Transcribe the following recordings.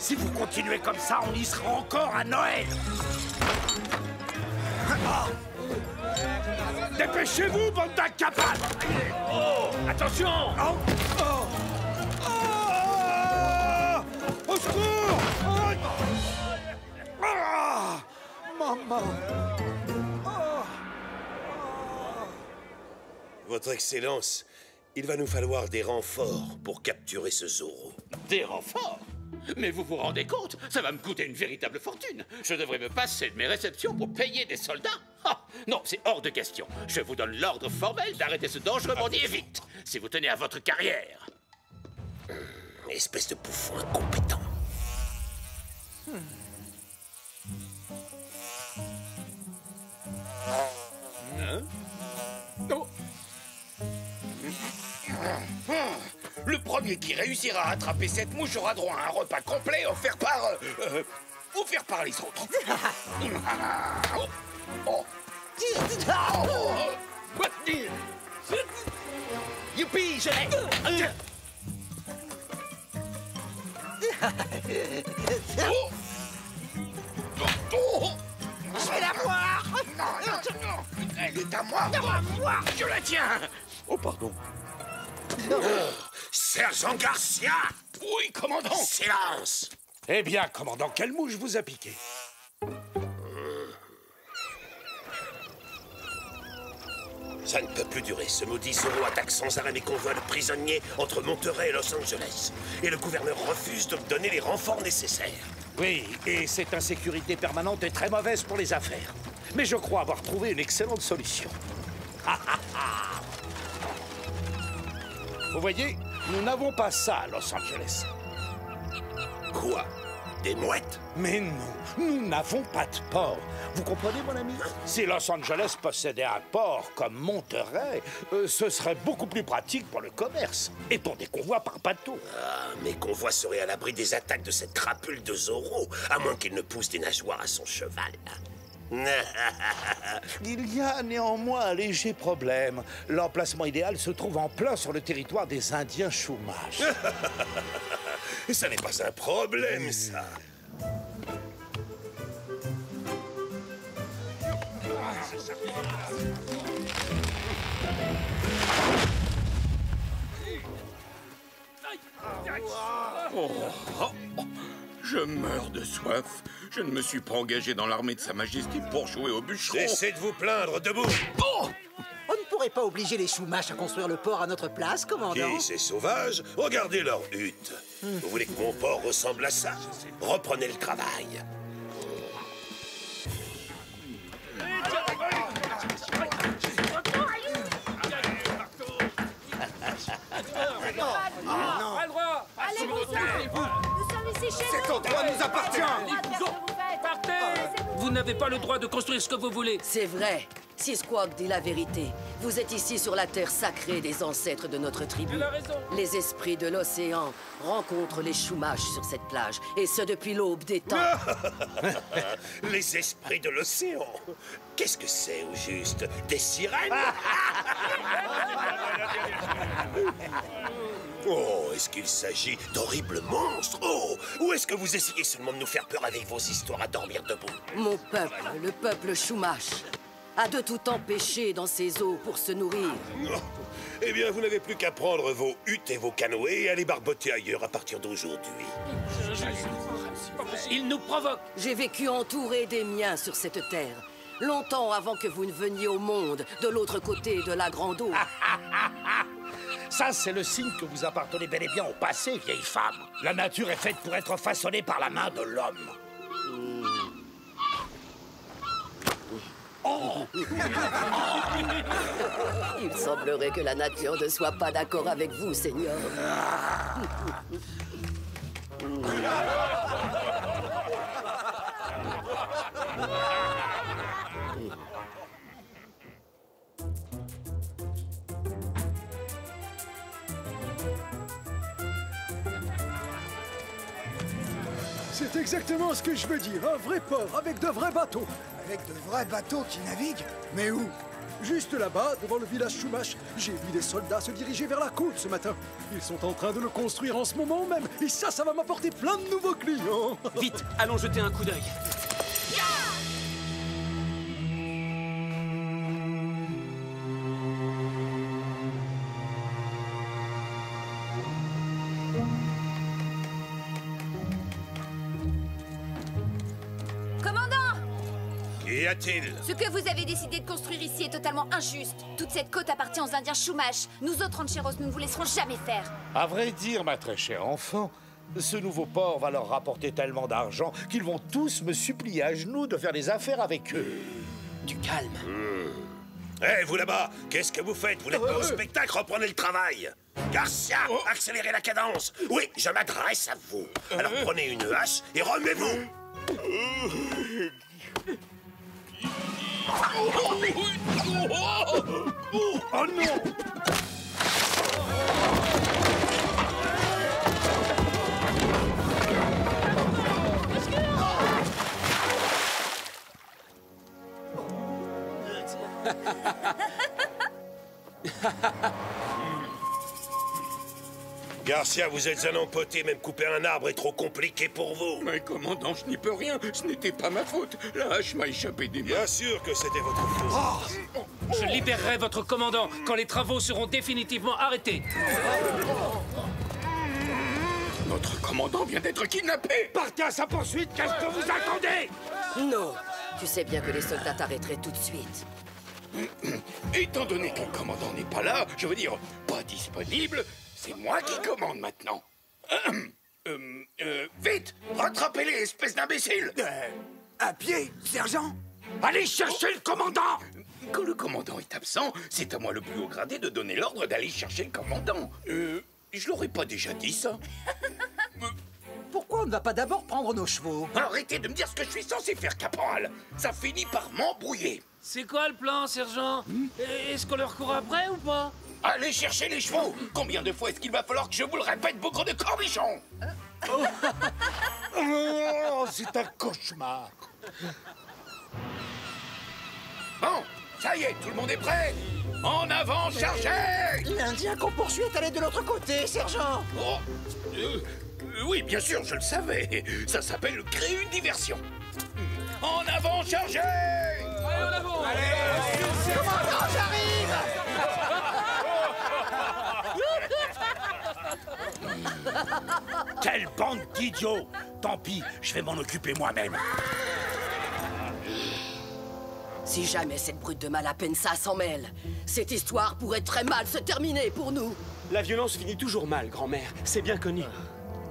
Si vous continuez comme ça, on y sera encore à Noël. Dépêchez-vous, bande d'incapables! Oh, attention! Oh, oh, oh, au secours! Maman! Votre Excellence, il va nous falloir des renforts pour capturer ce Zorro. Des renforts? Mais vous vous rendez compte? Ça va me coûter une véritable fortune. Je devrais me passer de mes réceptions pour payer des soldats? Ah, non, c'est hors de question. Je vous donne l'ordre formel d'arrêter ce dangereux bandit vite, si vous tenez à votre carrière. Espèce de bouffon incompétent. Hein? Oh. Le premier qui réussira à attraper cette mouche aura droit à un repas complet offert par les autres. Youpi, je l'ai. Je vais la voir. Non, elle est à moi. Je la tiens. Oh, pardon. Sergent Garcia! Oui, commandant. Silence! Eh bien, commandant, quelle mouche vous a piqué? Ça ne peut plus durer. Ce maudit Zorro attaque sans arrêt mes convois de prisonniers entre Monterey et Los Angeles. Et le gouverneur refuse de me donner les renforts nécessaires. Oui, et cette insécurité permanente est très mauvaise pour les affaires. Mais je crois avoir trouvé une excellente solution. Vous voyez, nous n'avons pas ça à Los Angeles. Quoi? Des mouettes? Mais non, nous n'avons pas de port. Vous comprenez, mon ami? Si Los Angeles possédait un port comme Monterey, ce serait beaucoup plus pratique pour le commerce et pour des convois par bateau. Ah, mes convois seraient à l'abri des attaques de cette crapule de Zorro, à moins qu'il ne pousse des nageoires à son cheval. Il y a néanmoins un léger problème. L'emplacement idéal se trouve en plein sur le territoire des Indiens Chumash. Ça n'est pas un problème, ça. Je meurs de soif. Je ne me suis pas engagé dans l'armée de Sa Majesté pour jouer au bûcheron. Cessez de vous plaindre, debout. Oh! On ne pourrait pas obliger les Chumash à construire le port à notre place, commandant? Qui, ces sauvages? Regardez leur hutte. Vous voulez que mon port ressemble à ça? Reprenez le travail. Cet endroit nous appartient. Partez! Vous n'avez pas le droit de construire ce que vous voulez. C'est vrai. Si Squawk dit la vérité, vous êtes ici sur la terre sacrée des ancêtres de notre tribu. Elle a raison. Les esprits de l'océan rencontrent les Chumash sur cette plage, et ce depuis l'aube des temps. Les esprits de l'océan. Qu'est-ce que c'est, au juste? Des sirènes? Oh, est-ce qu'il s'agit d'horribles monstres? Oh, ou est-ce que vous essayez seulement de nous faire peur avec vos histoires à dormir debout? Mon peuple, le peuple Chumash, a de tout temps pêché dans ces eaux pour se nourrir. Oh, eh bien, vous n'avez plus qu'à prendre vos huttes et vos canoës et aller barboter ailleurs à partir d'aujourd'hui. Il nous provoque. J'ai vécu entouré des miens sur cette terre, longtemps avant que vous ne veniez au monde, de l'autre côté de la grande eau. Ça, c'est le signe que vous appartenez bel et bien au passé, vieille femme. La nature est faite pour être façonnée par la main de l'homme. Il semblerait que la nature ne soit pas d'accord avec vous, Seigneur. C'est exactement ce que je veux dire. Un vrai port avec de vrais bateaux. Avec de vrais bateaux qui naviguent? Mais où? Juste là-bas, devant le village Chumash, j'ai vu des soldats se diriger vers la côte ce matin. Ils sont en train de le construire en ce moment même. Et ça va m'apporter plein de nouveaux clients. Vite, allons jeter un coup d'œil. Qu'y a-t-il? Ce que vous avez décidé de construire ici est totalement injuste. Toute cette côte appartient aux Indiens Chumash. Nous autres Rancheros, nous ne vous laisserons jamais faire. À vrai dire, ma très chère enfant, ce nouveau port va leur rapporter tellement d'argent qu'ils vont tous me supplier à genoux de faire des affaires avec eux. Du calme. Hé, vous là-bas, qu'est-ce que vous faites? Vous n'êtes pas au spectacle, reprenez le travail. Garcia, accélérez la cadence. Oui, je m'adresse à vous. Alors prenez une hache et remuez-vous. Oh non! Garcia, vous êtes un empoté, même couper un arbre est trop compliqué pour vous. Mais commandant, je n'y peux rien. Ce n'était pas ma faute. La hache m'a échappé des mains. Bien sûr que c'était votre faute. Je libérerai votre commandant quand les travaux seront définitivement arrêtés. Notre commandant vient d'être kidnappé. Partez à sa poursuite, qu'est-ce que vous attendez? Non, tu sais bien que les soldats t'arrêteraient tout de suite. Étant donné que le commandant n'est pas là, je veux dire, pas disponible, c'est moi qui commande maintenant. Vite, rattrapez-les, espèce d'imbécile. À pied, sergent? Allez chercher le commandant! Quand le commandant est absent, c'est à moi le plus haut gradé de donner l'ordre d'aller chercher le commandant. Je l'aurais pas déjà dit, ça? Pourquoi on ne va pas d'abord prendre nos chevaux? Arrêtez de me dire ce que je suis censé faire, caporal. Ça finit par m'embrouiller. C'est quoi le plan, sergent? Est-ce qu'on leur court après ou pas? Allez chercher les chevaux. Combien de fois est-ce qu'il va falloir que je vous le répète, bougre de cornichon? Oh, c'est un cauchemar. Bon, ça y est, tout le monde est prêt? En avant, chargez! L'Indien qu'on poursuit est allé de l'autre côté, sergent. Oh, oui, bien sûr, je le savais. Ça s'appelle créer une diversion. En avant, chargez! Allez, en avant! Commandant, j'arrive! Quelle bande d'idiots! Tant pis, je vais m'en occuper moi-même. Si jamais cette brute de Malapensa s'en mêle, cette histoire pourrait très mal se terminer pour nous. La violence finit toujours mal, grand-mère. C'est bien connu.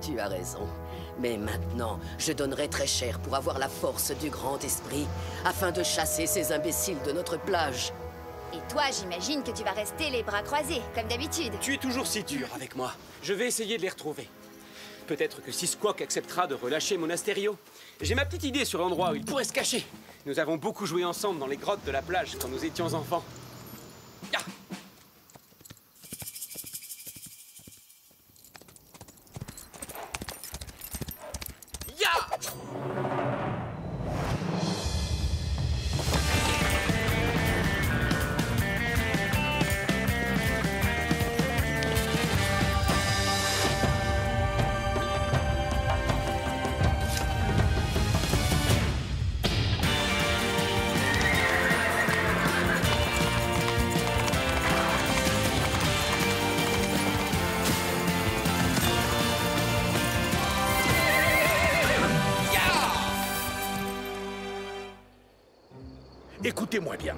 Tu as raison. Mais maintenant, je donnerai très cher pour avoir la force du grand esprit, afin de chasser ces imbéciles de notre plage. Et toi, j'imagine que tu vas rester les bras croisés, comme d'habitude. Tu es toujours si dur avec moi. Je vais essayer de les retrouver. Peut-être que Sisquoc acceptera de relâcher Monasterio. J'ai ma petite idée sur l'endroit où il pourrait se cacher. Nous avons beaucoup joué ensemble dans les grottes de la plage quand nous étions enfants. Ah! Écoutez-moi bien.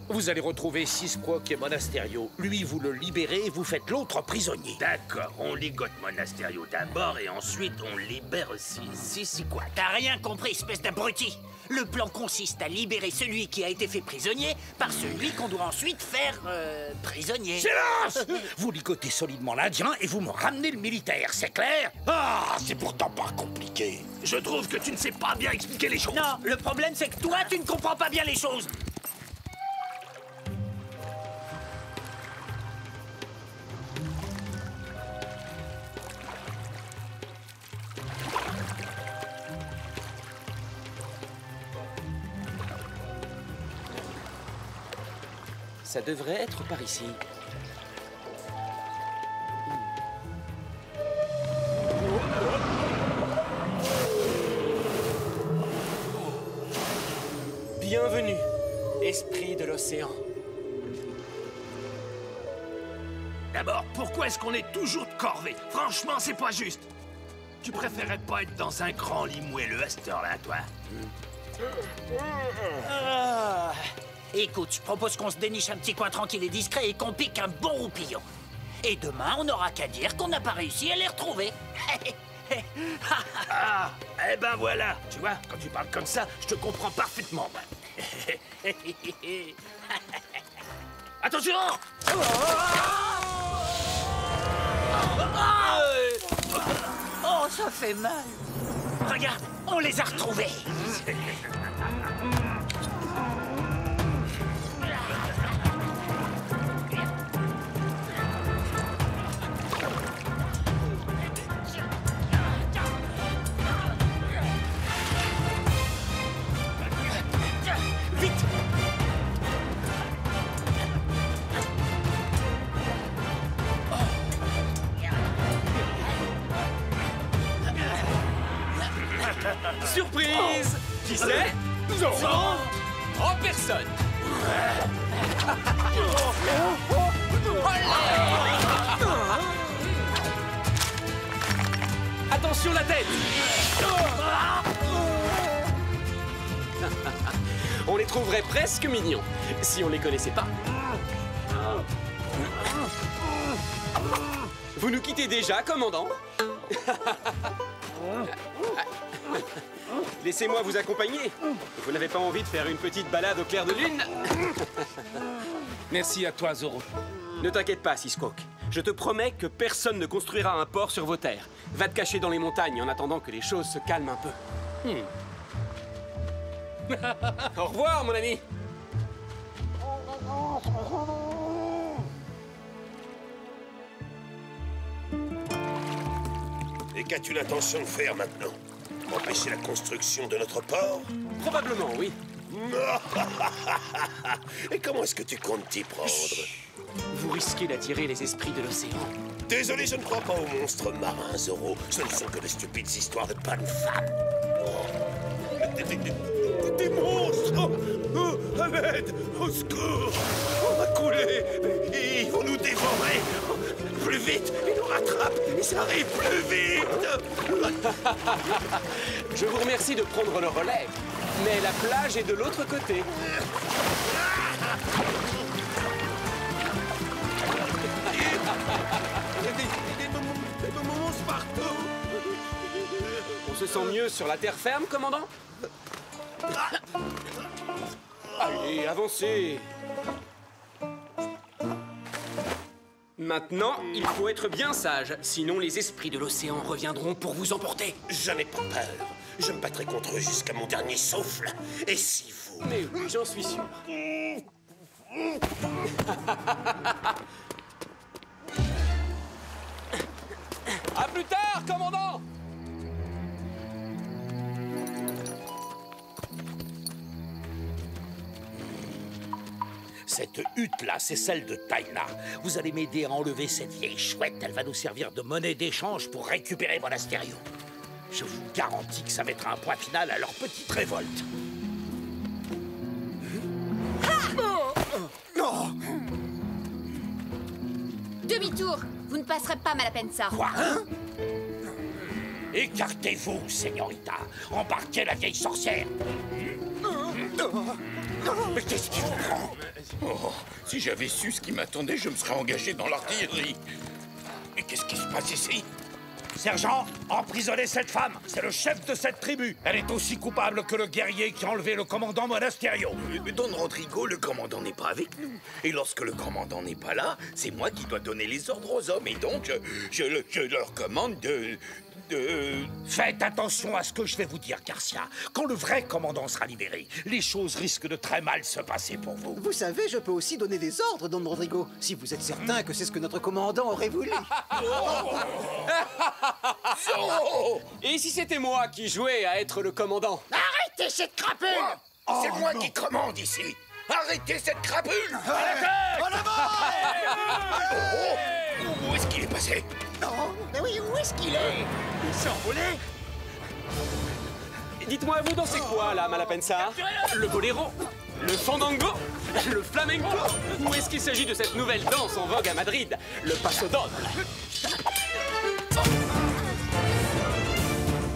Vous allez retrouver Sisquoc et Monasterio. Lui, vous le libérez et vous faites l'autre prisonnier. D'accord, on ligote Monasterio d'abord et ensuite on libère aussi Sisquoc. T'as rien compris, espèce d'abruti. Le plan consiste à libérer celui qui a été fait prisonnier par celui qu'on doit ensuite faire prisonnier. Silence! Vous ligotez solidement l'Indien et vous me ramenez le militaire, c'est clair? Ah, c'est pourtant pas compliqué. Je trouve que tu ne sais pas bien expliquer les choses. Non, le problème c'est que toi, tu ne comprends pas bien les choses. Ça devrait être par ici. Bienvenue, esprit de l'océan. D'abord, pourquoi est-ce qu'on est toujours de corvée? Franchement, c'est pas juste. Tu préférais pas être dans un grand lit moelleux à cette heure-là, toi? Écoute, je propose qu'on se déniche un petit coin tranquille et discret et qu'on pique un bon roupillon. Et demain, on n'aura qu'à dire qu'on n'a pas réussi à les retrouver. Ah, eh ben voilà. Tu vois, quand tu parles comme ça, je te comprends parfaitement. Attention! Oh, ça fait mal. Regarde, on les a retrouvés. Surprise! Qui c'est? Zoro! En personne! Attention la tête! On les trouverait presque mignons, si on les connaissait pas. Vous nous quittez déjà, commandant? Laissez-moi vous accompagner. Vous n'avez pas envie de faire une petite balade au clair de lune? Merci à toi, Zoro. Ne t'inquiète pas, Seasquawk. Je te promets que personne ne construira un port sur vos terres. Va te cacher dans les montagnes en attendant que les choses se calment un peu. Au revoir, mon ami. Et qu'as-tu l'intention de faire maintenant? Empêcher la construction de notre port? Probablement, oui. Et comment est-ce que tu comptes t'y prendre? Vous risquez d'attirer les esprits de l'océan. Désolé, je ne crois pas aux monstres marins, Zoro. Ce ne sont que de stupides histoires de bonnes femmes. Des monstres! Oh, à l'aide! Au secours! On va couler! Ils vont nous dévorer! Plus vite! Ils nous rattrapent! Ils arrivent plus vite! Je vous remercie de prendre le relais, mais la plage est de l'autre côté. Des monstres partout! On se sent mieux sur la terre ferme, commandant? Allez, avancez! Maintenant, il faut être bien sage, sinon les esprits de l'océan reviendront pour vous emporter. Je n'ai pas peur. Je me battrai contre eux jusqu'à mon dernier souffle. Et si vous... Mais oui, j'en suis sûr. À plus tard, commandant! Cette hutte-là, c'est celle de Taina. Vous allez m'aider à enlever cette vieille chouette. Elle va nous servir de monnaie d'échange pour récupérer Monasterio. Je vous garantis que ça mettra un point final à leur petite révolte. Demi-tour. Vous ne passerez pas Malapensa. Quoi, hein? Écartez-vous, señorita. Embarquez la vieille sorcière. Mais qu'est-ce qui vous prend? Oh, si j'avais su ce qui m'attendait, je me serais engagé dans l'artillerie. Mais qu'est-ce qui se passe ici? Sergent, emprisonnez cette femme. C'est le chef de cette tribu. Elle est aussi coupable que le guerrier qui a enlevé le commandant Monasterio. Don Rodrigo, le commandant n'est pas avec nous. Et lorsque le commandant n'est pas là, c'est moi qui dois donner les ordres aux hommes. Et donc, je leur commande de... Faites attention à ce que je vais vous dire, Garcia. Quand le vrai commandant sera libéré, les choses risquent de très mal se passer pour vous. Vous savez, je peux aussi donner des ordres, Don Rodrigo, si vous êtes certain que c'est ce que notre commandant aurait voulu. Et si c'était moi qui jouais à être le commandant? Arrêtez cette crapule! C'est moi qui commande ici. Arrêtez cette crapule! En avant! Où est-ce qu'il est passé? Non, mais oui, où est-ce qu'il est? Il s'est envolé? Dites-moi, vous dansez quoi, là, Malapensa? Le boléro? Le fandango? Le flamenco? Ou est-ce qu'il s'agit de cette nouvelle danse en vogue à Madrid, le paso doble?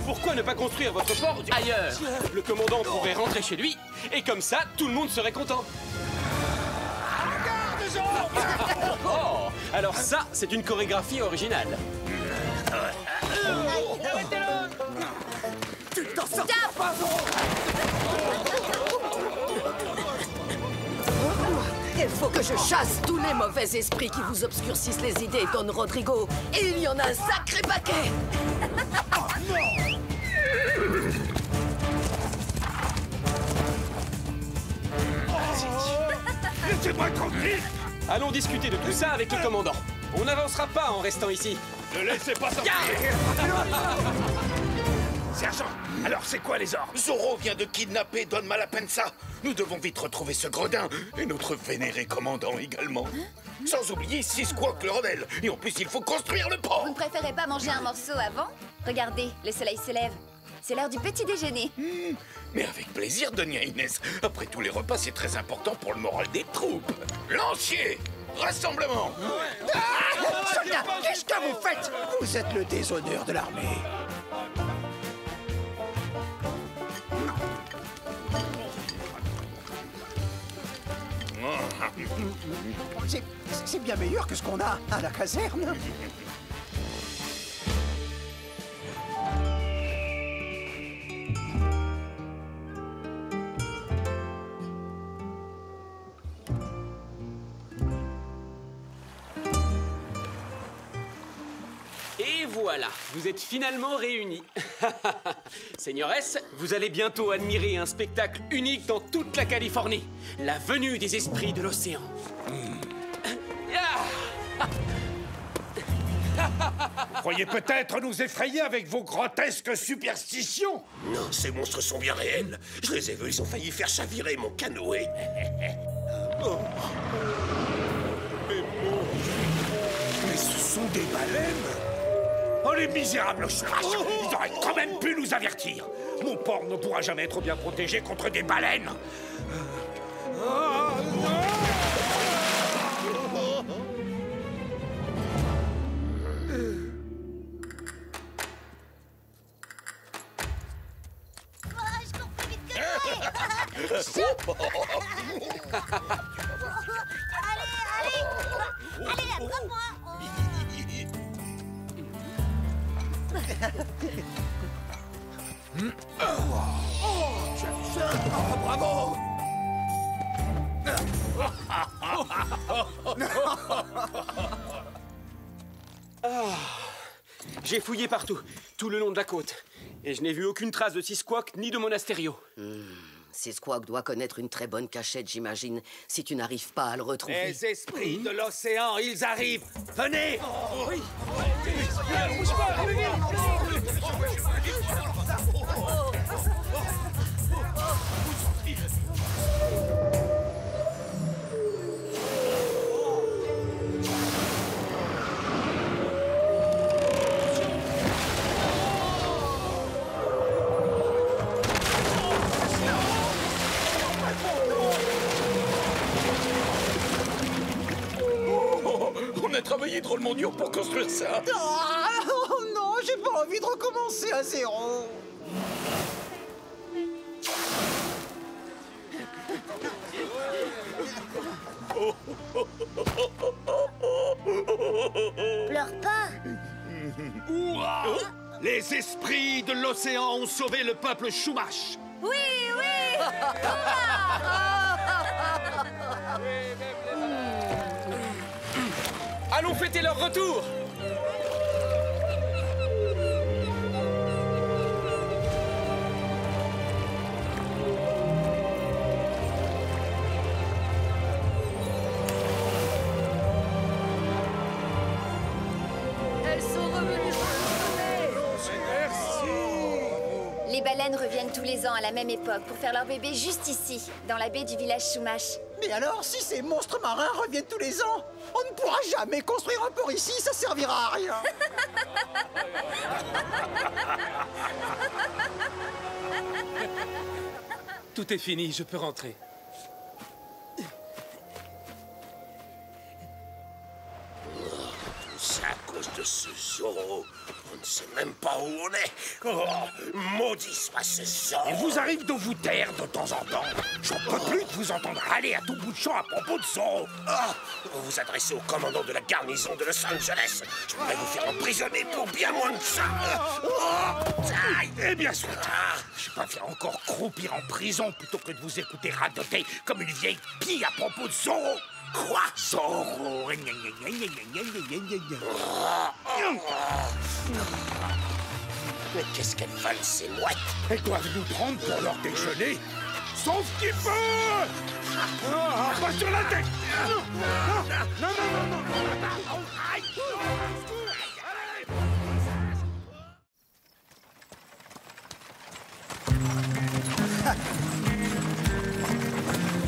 Pourquoi ne pas construire votre port ailleurs? Le commandant pourrait rentrer chez lui, et comme ça, tout le monde serait content. Oh, alors ça, c'est une chorégraphie originale. Tu t'en sors pas! Il faut que je chasse tous les mauvais esprits qui vous obscurcissent les idées, Don Rodrigo. Et il y en a un sacré paquet. Laissez-moi tranquille! Allons discuter de tout ça avec le commandant. On n'avancera pas en restant ici. Ne laissez pas sortir! Sergent, alors c'est quoi les ordres? Zorro vient de kidnapper Don Malapensa. Nous devons vite retrouver ce gredin et notre vénéré commandant également. Sans oublier Sisquoc le rebelle. Et en plus, il faut construire le port. Vous ne préférez pas manger un morceau avant? Regardez, le soleil se lève. C'est l'heure du petit déjeuner. Mais avec plaisir, Doña Inès. Après tous les repas, c'est très important pour le moral des troupes. Lancier, rassemblement. Soldats, qu'est-ce que vous faites? Vous êtes le déshonneur de l'armée. C'est bien meilleur que ce qu'on a à la caserne. Et voilà, vous êtes finalement réunis. Seigneuresse, vous allez bientôt admirer un spectacle unique dans toute la Californie. La venue des esprits de l'océan. Vous croyez peut-être nous effrayer avec vos grotesques superstitions? Non, ces monstres sont bien réels. Je les ai vus, ils ont failli faire chavirer mon canoë. Mais ce sont des baleines! Oh, les misérables chouaches! Ils auraient quand même pu nous avertir! Mon port ne pourra jamais être bien protégé contre des baleines! Allez, attrape-moi! Bravo! J'ai fouillé partout, tout le long de la côte. Et je n'ai vu aucune trace de Sisquoc ni de Monasterio. Sisquoc doit connaître une très bonne cachette, j'imagine, si tu n'arrives pas à le retrouver. Les esprits de l'océan, ils arrivent! Venez! Oui. On a travaillé drôlement dur pour construire ça. Oh non, j'ai pas envie de recommencer à zéro. Pleure pas! Les esprits de l'océan ont sauvé le peuple Chumash. Oui, oui! Allons fêter leur retour! Elles sont revenues sur le sommet! Merci! Les baleines reviennent tous les ans à la même époque pour faire leur bébé juste ici, dans la baie du village Chumash. Mais alors, si ces monstres marins reviennent tous les ans, on ne pourra jamais construire un port ici, ça servira à rien. Tout est fini, je peux rentrer. C'est à cause de ce Zorro. On ne sait même pas où on est. Oh, maudit soit ce Zorro. Il vous arrive de vous taire de temps en temps. J'en peux plus de vous entendre râler à tout bout de champ à propos de Zorro. Ah, vous vous adressez au commandant de la garnison de Los Angeles. Je pourrais vous faire emprisonner pour bien moins que ça. Eh bien sûr. Je préfère encore croupir en prison plutôt que de vous écouter radoter comme une vieille pie à propos de Zorro. Quoi, Zorro? Mais qu'est-ce qu'elles valent, ces mouettes? Elles doivent nous prendre pour leur déjeuner. Sauf qu'il peut. Pas sur la tête. Non.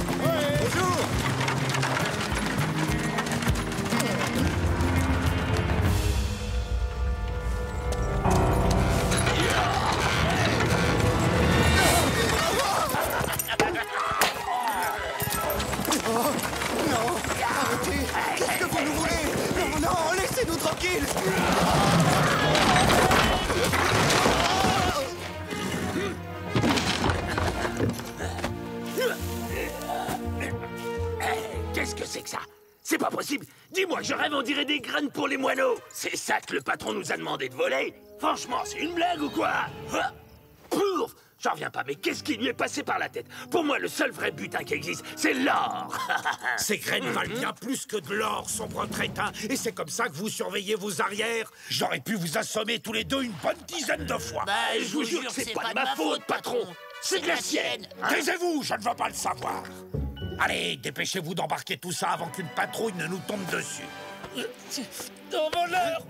Bonjour. Qu'est-ce que vous nous voulez? Non, laissez-nous tranquilles. Qu'est-ce que c'est que ça? C'est pas possible. Dis-moi, je rêve, on dirait des graines pour les moineaux. C'est ça que le patron nous a demandé de voler? Franchement, c'est une blague ou quoi? Pouf! J'en reviens pas, mais qu'est-ce qui lui est passé par la tête? Pour moi, le seul vrai butin qui existe, c'est l'or. Ces graines valent bien plus que de l'or, sombre crétin. Et c'est comme ça que vous surveillez vos arrières. J'aurais pu vous assommer tous les deux une bonne dizaine de fois. Bah, je vous jure que c'est pas de ma faute, patron. C'est de la sienne. Taisez-vous, je ne veux pas le savoir. Allez, dépêchez-vous d'embarquer tout ça avant qu'une patrouille ne nous tombe dessus. Dans voleur!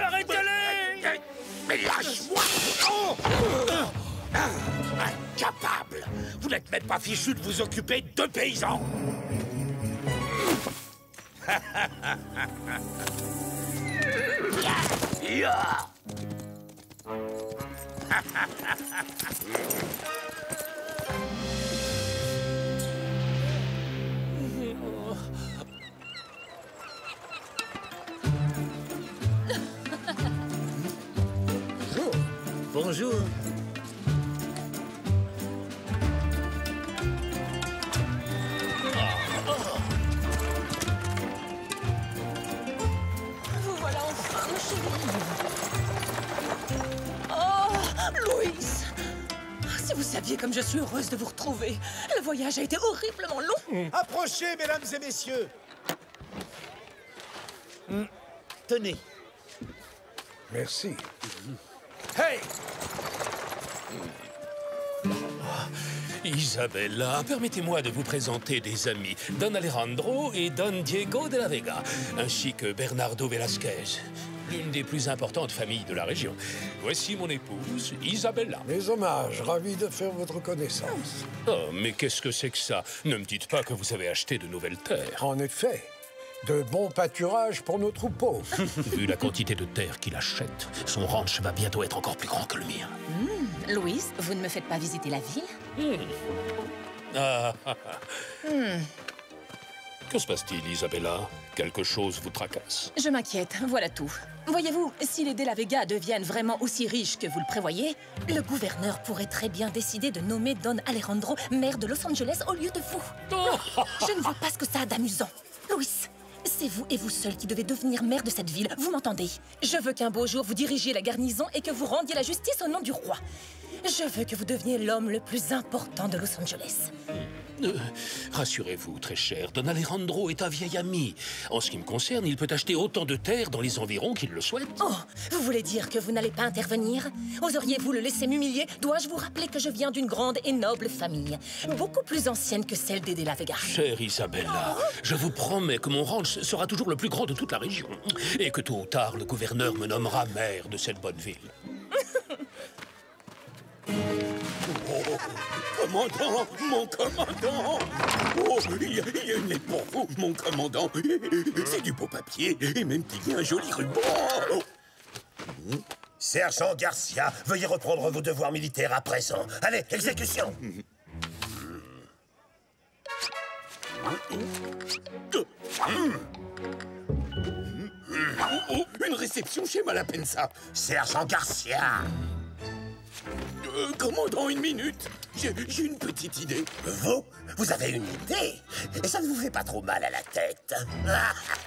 Arrêtez-les! Mais lâche-moi! Incapable! Vous n'êtes même pas fichu de vous occuper de paysans! Bonjour. Vous voilà enfin, mon chéri. Oh, Louis! Si vous saviez comme je suis heureuse de vous retrouver. Le voyage a été horriblement long. Approchez, mesdames et messieurs. Tenez. Merci. Hey! Isabella, permettez-moi de vous présenter des amis, Don Alejandro et Don Diego de la Vega, ainsi que Bernardo Velasquez, l'une des plus importantes familles de la région. Voici mon épouse, Isabella. Mes hommages, ravi de faire votre connaissance. Oh, mais qu'est-ce que c'est que ça? Ne me dites pas que vous avez acheté de nouvelles terres. En effet, de bons pâturages pour nos troupeaux. Vu la quantité de terre qu'il achète, son ranch va bientôt être encore plus grand que le mien. Louis, vous ne me faites pas visiter la ville? Que se passe-t-il, Isabella? Quelque chose vous tracasse? Je m'inquiète, voilà tout. Voyez-vous, si les De La Vega deviennent vraiment aussi riches que vous le prévoyez, le gouverneur pourrait très bien décider de nommer Don Alejandro maire de Los Angeles au lieu de vous. Je ne vois pas ce que ça a d'amusant. Louis, c'est vous et vous seul qui devez devenir maire de cette ville, vous m'entendez? Je veux qu'un beau jour vous dirigiez la garnison et que vous rendiez la justice au nom du roi. Je veux que vous deveniez l'homme le plus important de Los Angeles. Rassurez-vous, très cher, Don Alejandro est un vieil ami. En ce qui me concerne, il peut acheter autant de terres dans les environs qu'il le souhaite. Oh, vous voulez dire que vous n'allez pas intervenir? Oseriez-vous le laisser m'humilier? Dois-je vous rappeler que je viens d'une grande et noble famille, beaucoup plus ancienne que celle des De La Vega? Chère Isabella, je vous promets que mon ranch sera toujours le plus grand de toute la région. Et que tôt ou tard, le gouverneur me nommera maire de cette bonne ville. commandant! Mon commandant! Oh, il y a une lettre pour vous, mon commandant! C'est du beau papier, et même qu'il y a un joli ruban! Oh. Sergent Garcia, veuillez reprendre vos devoirs militaires à présent. Allez, exécution! Oh, une réception chez Malapensa! Sergent Garcia! Commandant, une minute. J'ai une petite idée. Vous avez une idée? Et ça ne vous fait pas trop mal à la tête?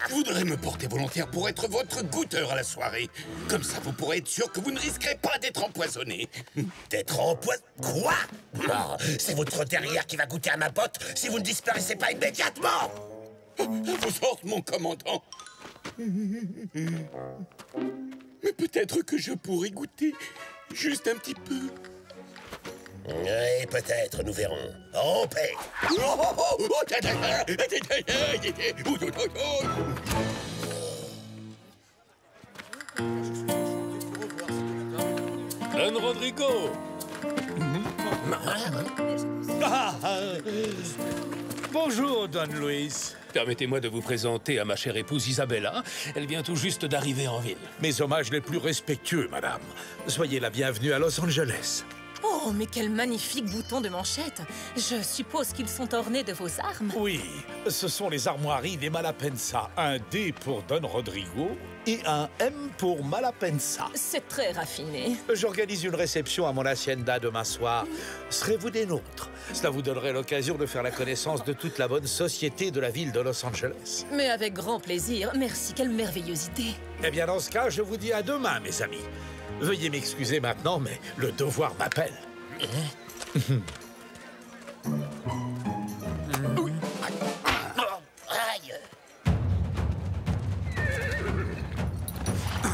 Je voudrais me porter volontaire pour être votre goûteur à la soirée. Comme ça, vous pourrez être sûr que vous ne risquerez pas d'être empoisonné. D'être empoisonné? Quoi? Non, c'est votre derrière qui va goûter à ma botte si vous ne disparaissez pas immédiatement! À vos ordres, mon commandant. Mais peut-être que je pourrais goûter juste un petit peu. Oui, peut-être, nous verrons. En paix! Don Rodrigo! Bonjour, Don Luis. Permettez-moi de vous présenter à ma chère épouse Isabella. Elle vient tout juste d'arriver en ville. Mes hommages les plus respectueux, madame. Soyez la bienvenue à Los Angeles. Oh, mais quel magnifique bouton de manchette! Je suppose qu'ils sont ornés de vos armes? Oui, ce sont les armoiries des Malapensa. Un D pour Don Rodrigo et un M pour Malapensa. C'est très raffiné. J'organise une réception à mon hacienda demain soir. Serez-vous des nôtres? Cela vous donnerait l'occasion de faire la connaissance de toute la bonne société de la ville de Los Angeles. Mais avec grand plaisir. Merci, quelle merveillosité. Eh bien, dans ce cas, je vous dis à demain, mes amis. Veuillez m'excuser maintenant, mais le devoir m'appelle.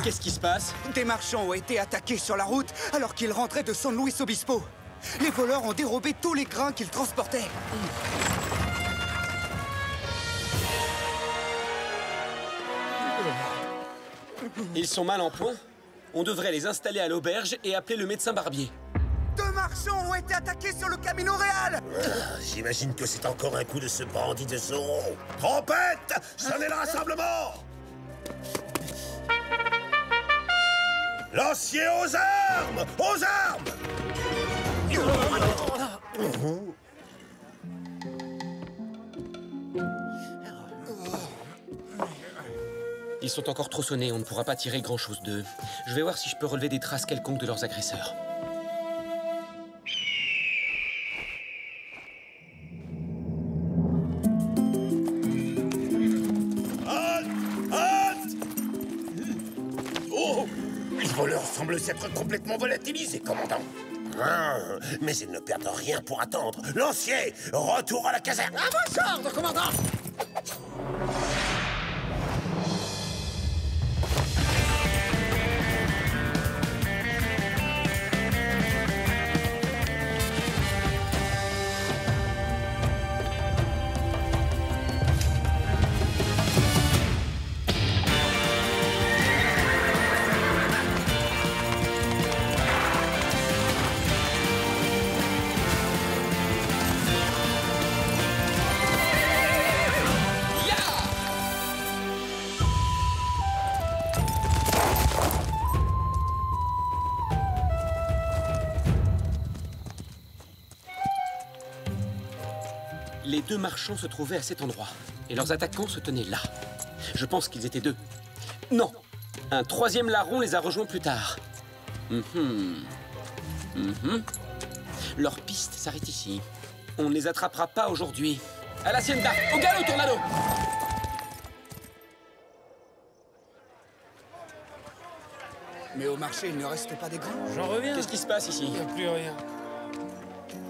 Qu'est-ce qui se passe? Des marchands ont été attaqués sur la route alors qu'ils rentraient de San Luis Obispo. Les voleurs ont dérobé tous les grains qu'ils transportaient. Ils sont mal en point. On devrait les installer à l'auberge et appeler le médecin barbier. 2 marchands ont été attaqués sur le Camino Real. J'imagine que c'est encore un coup de ce bandit de Zorro. Trompette! Sonnez le rassemblement! Lanciers aux armes! Aux armes! Ils sont encore trop sonnés, on ne pourra pas tirer grand-chose d'eux. Je vais voir si je peux relever des traces quelconques de leurs agresseurs. Oh! Les voleurs semblent s'être complètement volatilisés, commandant. Mais ils ne perdent rien pour attendre. Lancier, retour à la caserne. À vos ordres, commandant! Les 2 marchands se trouvaient à cet endroit, et leurs attaquants se tenaient là. Je pense qu'ils étaient 2. Non! Un 3e larron les a rejoints plus tard. Leur piste s'arrête ici. On ne les attrapera pas aujourd'hui. À l'hacienda! Au galop, Tornado! Mais au marché, il ne reste pas des grains. J'en reviens. Qu'est-ce qui se passe ici? Il n'y a plus rien.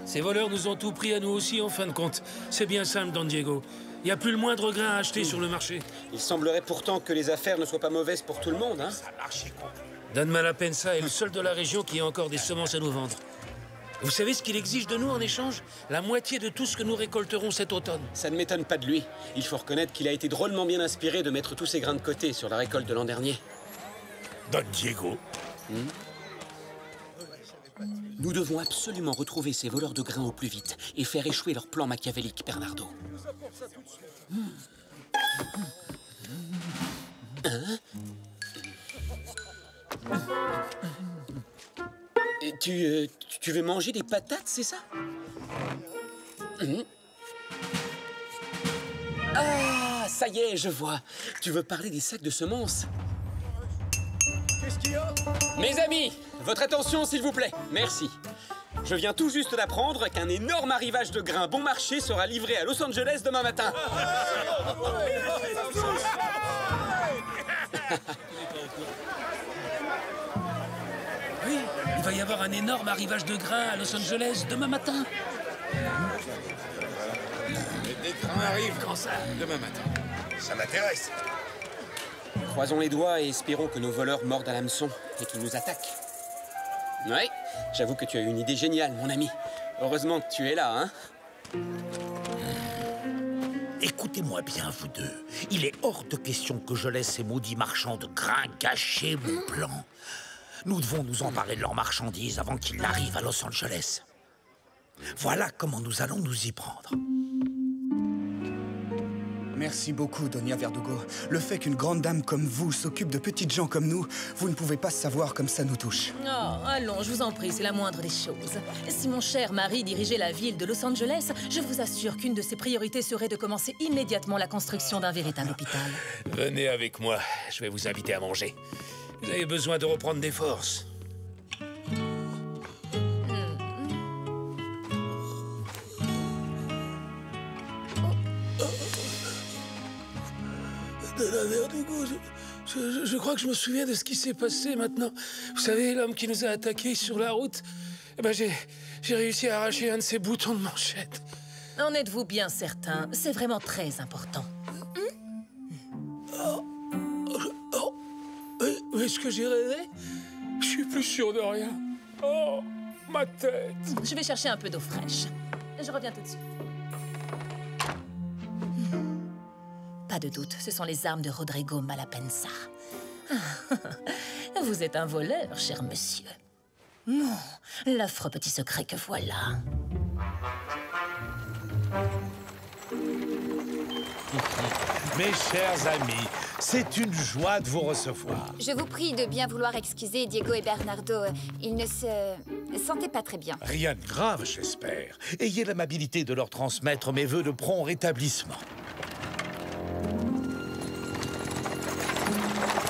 Ces voleurs nous ont tout pris à nous aussi, en fin de compte. C'est bien simple, Don Diego. Il n'y a plus le moindre grain à acheter sur le marché. Il semblerait pourtant que les affaires ne soient pas mauvaises pour tout le monde, hein? Don Malapensa est le seul de la région qui a encore des semences à nous vendre. Vous savez ce qu'il exige de nous en échange? La moitié de tout ce que nous récolterons cet automne. Ça ne m'étonne pas de lui. Il faut reconnaître qu'il a été drôlement bien inspiré de mettre tous ses grains de côté sur la récolte de l'an dernier. Don Diego. Nous devons absolument retrouver ces voleurs de grains au plus vite et faire échouer leur plan machiavélique, Bernardo. Hein? Tu veux manger des patates, c'est ça? Ah, ça y est, je vois. Tu veux parler des sacs de semences? Qu'est-ce qu'il y a? Mes amis, votre attention, s'il vous plaît. Merci. Je viens tout juste d'apprendre qu'un énorme arrivage de grains bon marché sera livré à Los Angeles demain matin. Oui, il va y avoir un énorme arrivage de grains à Los Angeles demain matin. Des grains arrivent quand ça? Demain matin. Ça m'intéresse. Croisons les doigts et espérons que nos voleurs mordent à l'hameçon et qu'ils nous attaquent. Ouais, j'avoue que tu as une idée géniale, mon ami. Heureusement que tu es là, hein? Écoutez-moi bien, vous deux. Il est hors de question que je laisse ces maudits marchands de grains gâcher mon plan. Nous devons nous emparer de leurs marchandises avant qu'ils n'arrivent à Los Angeles. Voilà comment nous allons nous y prendre. Merci beaucoup, Doña Verdugo. Le fait qu'une grande dame comme vous s'occupe de petites gens comme nous, vous ne pouvez pas savoir comme ça nous touche. Oh, allons, je vous en prie, c'est la moindre des choses. Si mon cher mari dirigeait la ville de Los Angeles, je vous assure qu'une de ses priorités serait de commencer immédiatement la construction d'un véritable hôpital. Venez avec moi, je vais vous inviter à manger. Vous avez besoin de reprendre des forces. Donna Verdugo, je crois que je me souviens de ce qui s'est passé maintenant. Vous savez, l'homme qui nous a attaqués sur la route, eh ben j'ai réussi à arracher un de ses boutons de manchette. En êtes-vous bien certain? C'est vraiment très important. Est-ce que j'ai rêvé? Je suis plus sûr de rien. Oh, ma tête! Je vais chercher un peu d'eau fraîche. Je reviens tout de suite. Pas de doute, ce sont les armes de Rodrigo Malapensa. Vous êtes un voleur, cher monsieur. Non, l'affreux petit secret que voilà. Mes chers amis, c'est une joie de vous recevoir. Je vous prie de bien vouloir excuser Diego et Bernardo. Ils ne se sentaient pas très bien. Rien de grave, j'espère. Ayez l'amabilité de leur transmettre mes vœux de prompt rétablissement.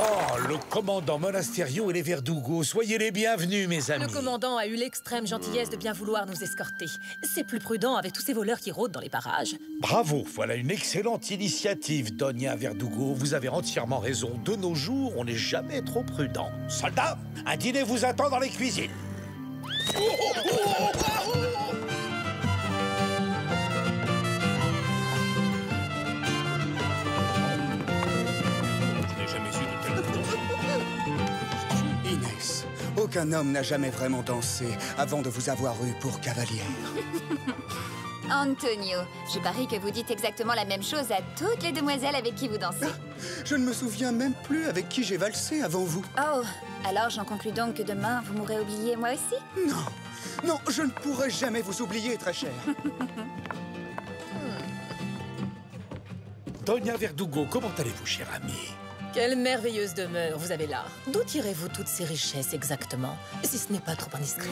Oh, le commandant Monasterio et les Verdugo, soyez les bienvenus, mes amis. Le commandant a eu l'extrême gentillesse de bien vouloir nous escorter. C'est plus prudent avec tous ces voleurs qui rôdent dans les parages. Bravo, voilà une excellente initiative, Doña Verdugo. Vous avez entièrement raison. De nos jours, on n'est jamais trop prudent. Soldats, un dîner vous attend dans les cuisines. Inès, aucun homme n'a jamais vraiment dansé avant de vous avoir eu pour cavalière. Antonio, je parie que vous dites exactement la même chose à toutes les demoiselles avec qui vous dansez. Je ne me souviens même plus avec qui j'ai valsé avant vous. Oh, alors j'en conclus donc que demain, vous m'aurez oublié moi aussi? Non, non, je ne pourrai jamais vous oublier, très cher. Doña Verdugo, comment allez-vous, cher ami? Quelle merveilleuse demeure vous avez là. D'où tirez-vous toutes ces richesses exactement, si ce n'est pas trop indiscret?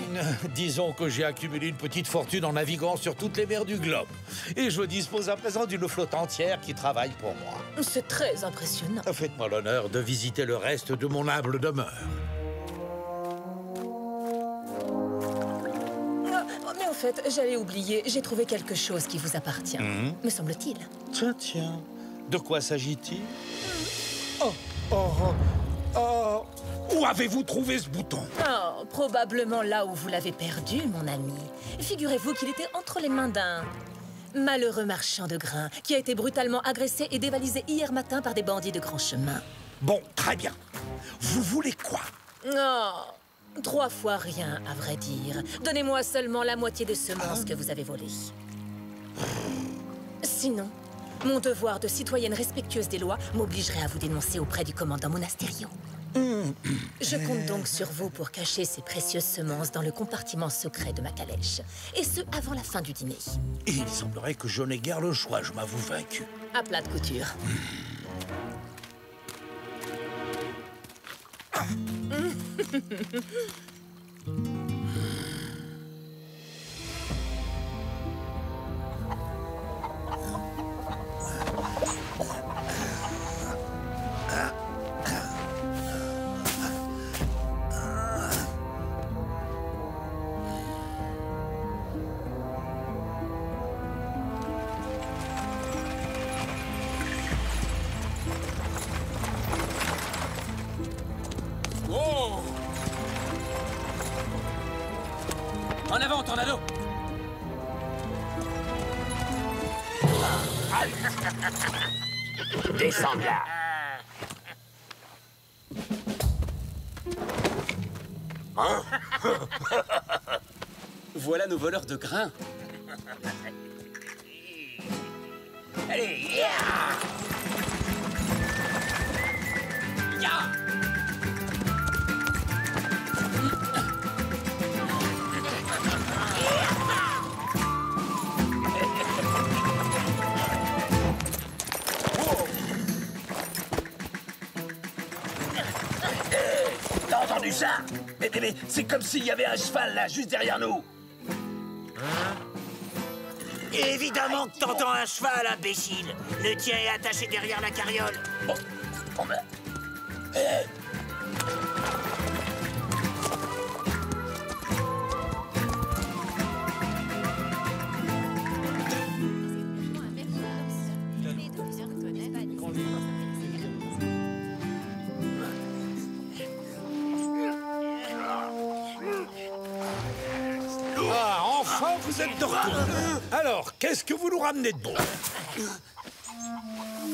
Disons que j'ai accumulé une petite fortune en naviguant sur toutes les mers du globe. Et je dispose à présent d'une flotte entière qui travaille pour moi. C'est très impressionnant. Faites-moi l'honneur de visiter le reste de mon humble demeure. Mais en fait, j'allais oublier, j'ai trouvé quelque chose qui vous appartient, me semble-t-il. Tiens, tiens. De quoi s'agit-il? Oh, oh, oh, oh. Où avez-vous trouvé ce bouton? Oh, probablement là où vous l'avez perdu, mon ami. Figurez-vous qu'il était entre les mains d'un malheureux marchand de grains qui a été brutalement agressé et dévalisé hier matin par des bandits de grand chemin. Bon, très bien. Vous voulez quoi? Oh, 3 fois rien, à vrai dire. Donnez-moi seulement la moitié des semences que vous avez volées. Sinon, mon devoir de citoyenne respectueuse des lois m'obligerait à vous dénoncer auprès du commandant Monasterio. Je compte donc sur vous pour cacher ces précieuses semences dans le compartiment secret de ma calèche. Et ce, avant la fin du dîner. Et il semblerait que je n'ai guère le choix, je m'avoue vaincu. À plat de couture. Oh! En avant, Tornado! Descends là. Hein? Voilà nos voleurs de grains. Allez, ya! Ya! T'as entendu ça? Mais c'est comme s'il y avait un cheval là, juste derrière nous. Évidemment que t'entends un cheval, imbécile. Le tien est attaché derrière la carriole. Bon ben... Ah, enfin, vous êtes de retour. Alors, qu'est-ce que vous nous ramenez de bon?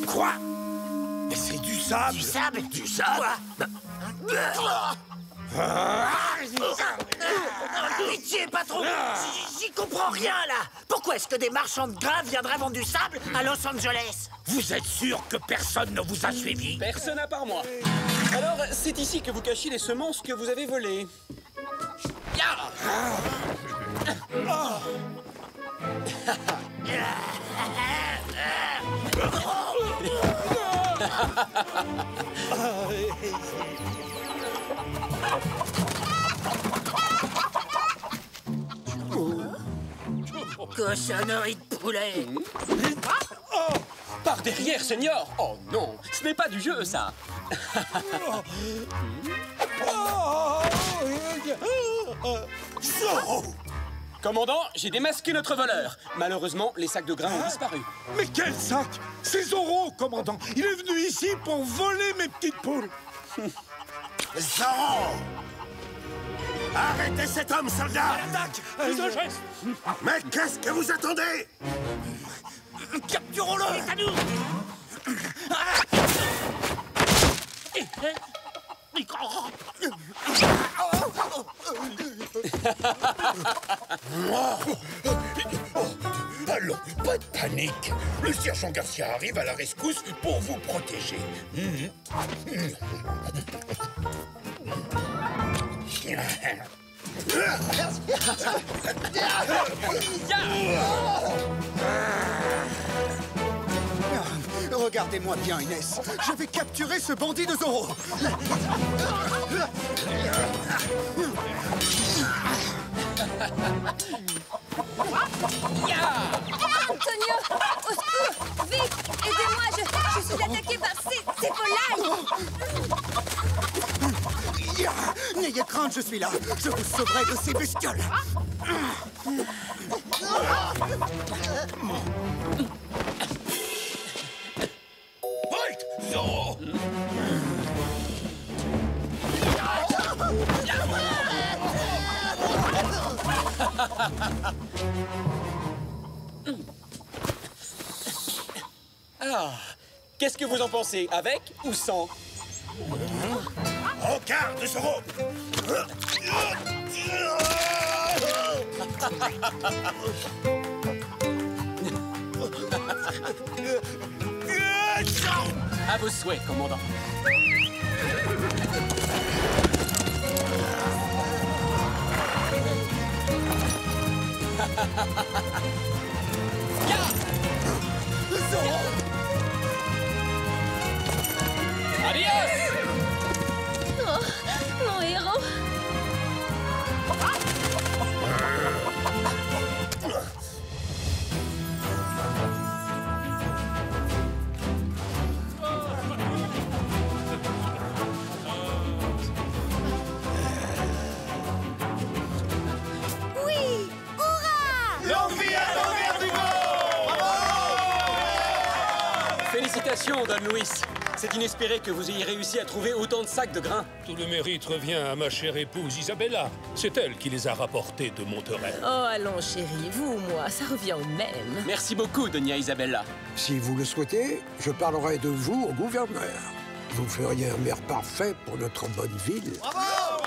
Quoi? Mais c'est du sable. Du sable? Du sable? Pitié, patron! J'y comprends rien, là! Pourquoi est-ce que des marchands de grains viendraient vendre du sable à Los Angeles? Vous êtes sûr que personne ne vous a suivi? Personne à part moi. Alors, c'est ici que vous cachez les semences que vous avez volées. Cochonnerie de poulet! Par derrière, Seigneur! Oh non, ce n'est pas du jeu, ça! Zorro! Commandant, j'ai démasqué notre voleur. Malheureusement, les sacs de grains ont disparu. Mais quel sac? C'est Zorro, commandant. Il est venu ici pour voler mes petites poules. Zorro! Arrêtez cet homme, soldat! Attaque! Mais qu'est-ce que vous attendez? Capturons-le! C'est à nous! Allons, pas de panique. Le sergent Garcia arrive à la rescousse pour vous protéger. Regardez-moi bien, Inès. Je vais capturer ce bandit de Zorro. Antonio! Au secours! Vite! Aidez-moi! Je suis attaqué par ces volailles! N'ayez crainte, je suis là. Je vous sauverai de ces bestioles. Halt! Zorro! Ah, qu'est-ce que vous en pensez? Avec ou sans? En quart de Zorro! À vos souhaits, commandant. Félicitations, Don Luis. C'est inespéré que vous ayez réussi à trouver autant de sacs de grains. Tout le mérite revient à ma chère épouse Isabella. C'est elle qui les a rapportés de Monterey. Oh, allons, chérie, vous ou moi, ça revient au même. Merci beaucoup, Doña Isabella. Si vous le souhaitez, je parlerai de vous au gouverneur. Vous feriez un maire parfait pour notre bonne ville. Bravo!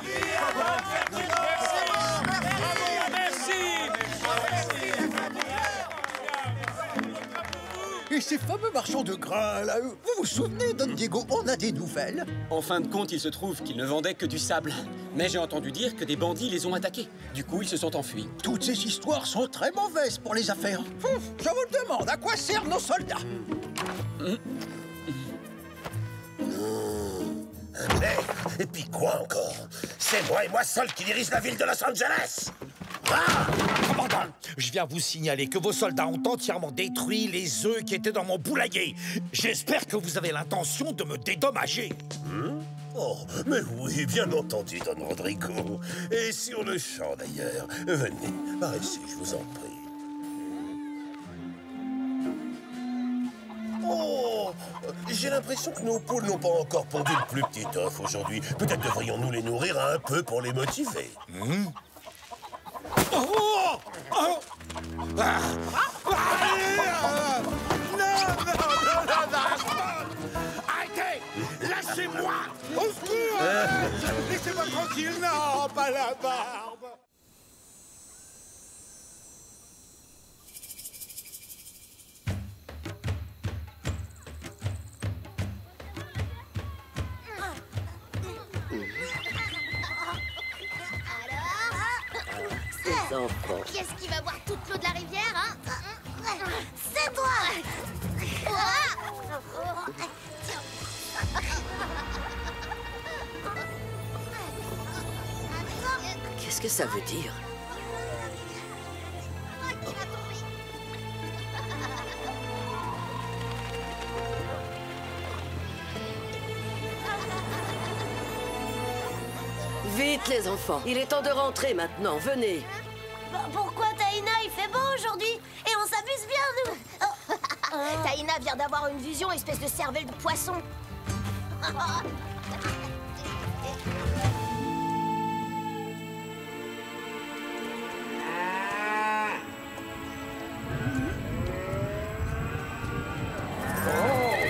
Et ces fameux marchands de grains, là, vous vous souvenez, Don Diego, on a des nouvelles? En fin de compte, il se trouve qu'ils ne vendaient que du sable. Mais j'ai entendu dire que des bandits les ont attaqués. Du coup, ils se sont enfuis. Toutes ces histoires sont très mauvaises pour les affaires. Je vous le demande, à quoi servent nos soldats? Mais, et puis quoi encore? C'est moi et moi seul qui dirige la ville de Los Angeles! Commandant, je viens vous signaler que vos soldats ont entièrement détruit les œufs qui étaient dans mon poulailler. J'espère que vous avez l'intention de me dédommager. Oh, mais oui, bien entendu, Don Rodrigo. Et sur le champ, d'ailleurs. Venez, par ici, je vous en prie. Oh, j'ai l'impression que nos poules n'ont pas encore pondu le plus petit œuf aujourd'hui. Peut-être devrions-nous les nourrir un peu pour les motiver. Arrêtez! Lâchez-moi! Au secours! Laissez-moi tranquille! Non, pas la barbe! Qui est-ce qui va boire toute l'eau de la rivière, hein? C'est toi! Qu'est-ce que ça veut dire? Vite, les enfants. Il est temps de rentrer maintenant. Venez. Bah, pourquoi Taïna, il fait beau aujourd'hui? Et on s'amuse bien, nous! Taïna vient d'avoir une vision, espèce de cervelle de poisson.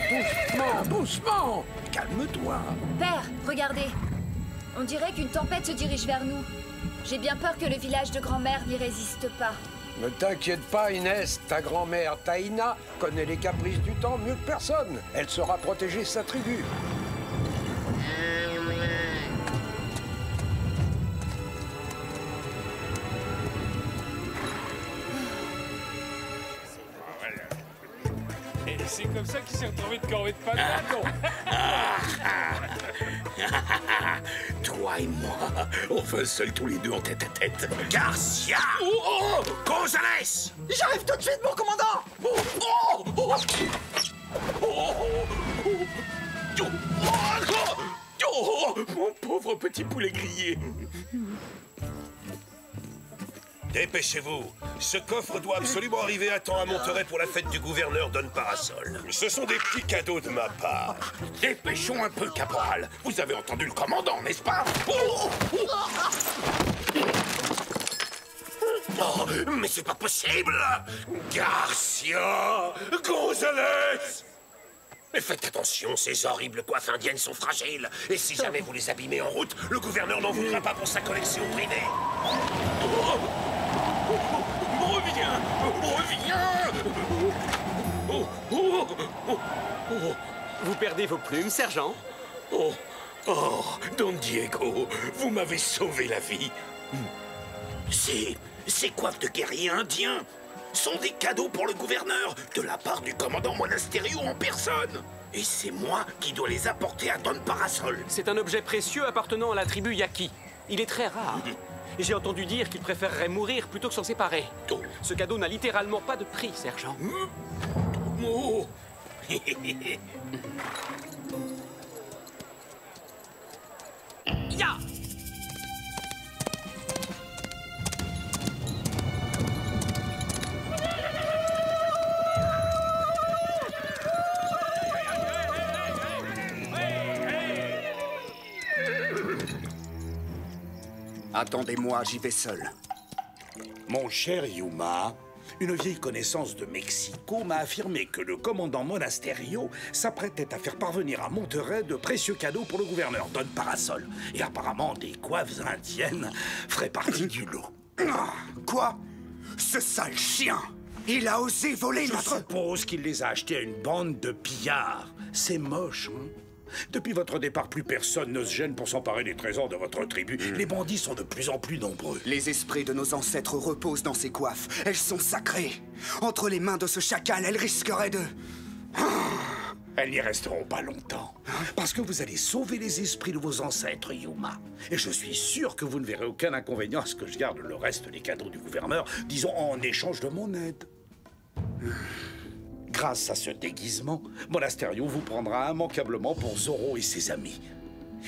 Doucement, doucement! Calme-toi. Père, regardez. On dirait qu'une tempête se dirige vers nous. J'ai bien peur que le village de grand-mère n'y résiste pas. Ne t'inquiète pas, Inès. Ta grand-mère Taïna connaît les caprices du temps mieux que personne. Elle saura protéger sa tribu. Et c'est comme ça qu'il s'est retrouvé de corvée de patates, non? Toi et moi, enfin seuls tous les deux en tête à tête. Garcia! Oh! Gonzalez! J'arrive tout de suite, mon commandant! Mon pauvre petit poulet grillé! Dépêchez-vous. Ce coffre doit absolument arriver à temps à Monterey pour la fête du gouverneur Don Parasol. Ce sont des petits cadeaux de ma part. Dépêchons un peu, caporal. Vous avez entendu le commandant, n'est-ce pas? Oh, mais c'est pas possible! Garcia! Gonzalez! Mais faites attention, ces horribles coiffes indiennes sont fragiles. Et si jamais vous les abîmez en route, le gouverneur n'en voudra pas pour sa collection privée. Reviens! Vous perdez vos plumes, sergent? Oh, Don Diego, vous m'avez sauvé la vie. Ces coiffes de guerriers indiens sont des cadeaux pour le gouverneur de la part du commandant Monasterio en personne. Et c'est moi qui dois les apporter à Don Parasol. C'est un objet précieux appartenant à la tribu Yaqui. Il est très rare. Et j'ai entendu dire qu'il préférerait mourir plutôt que s'en séparer. Ce cadeau n'a littéralement pas de prix, sergent. Oh. Ya! Attendez-moi, j'y vais seul. Mon cher Yuma, une vieille connaissance de Mexico m'a affirmé que le commandant Monasterio s'apprêtait à faire parvenir à Monterrey de précieux cadeaux pour le gouverneur Don Parasol. Et apparemment, des coiffes indiennes feraient partie du lot. Quoi? Ce sale chien! Il a osé voler Je notre... suppose qu'il les a achetés à une bande de pillards. C'est moche, hein? Depuis votre départ, plus personne ne se gêne pour s'emparer des trésors de votre tribu. Les bandits sont de plus en plus nombreux. Les esprits de nos ancêtres reposent dans ces coiffes. Elles sont sacrées. Entre les mains de ce chacal, elles risqueraient de... Elles n'y resteront pas longtemps. Parce que vous allez sauver les esprits de vos ancêtres, Yuma. Et je suis sûr que vous ne verrez aucun inconvénient à ce que je garde le reste des cadeaux du gouverneur, disons en échange de mon aide. Grâce à ce déguisement, Monasterio vous prendra immanquablement pour Zoro et ses amis.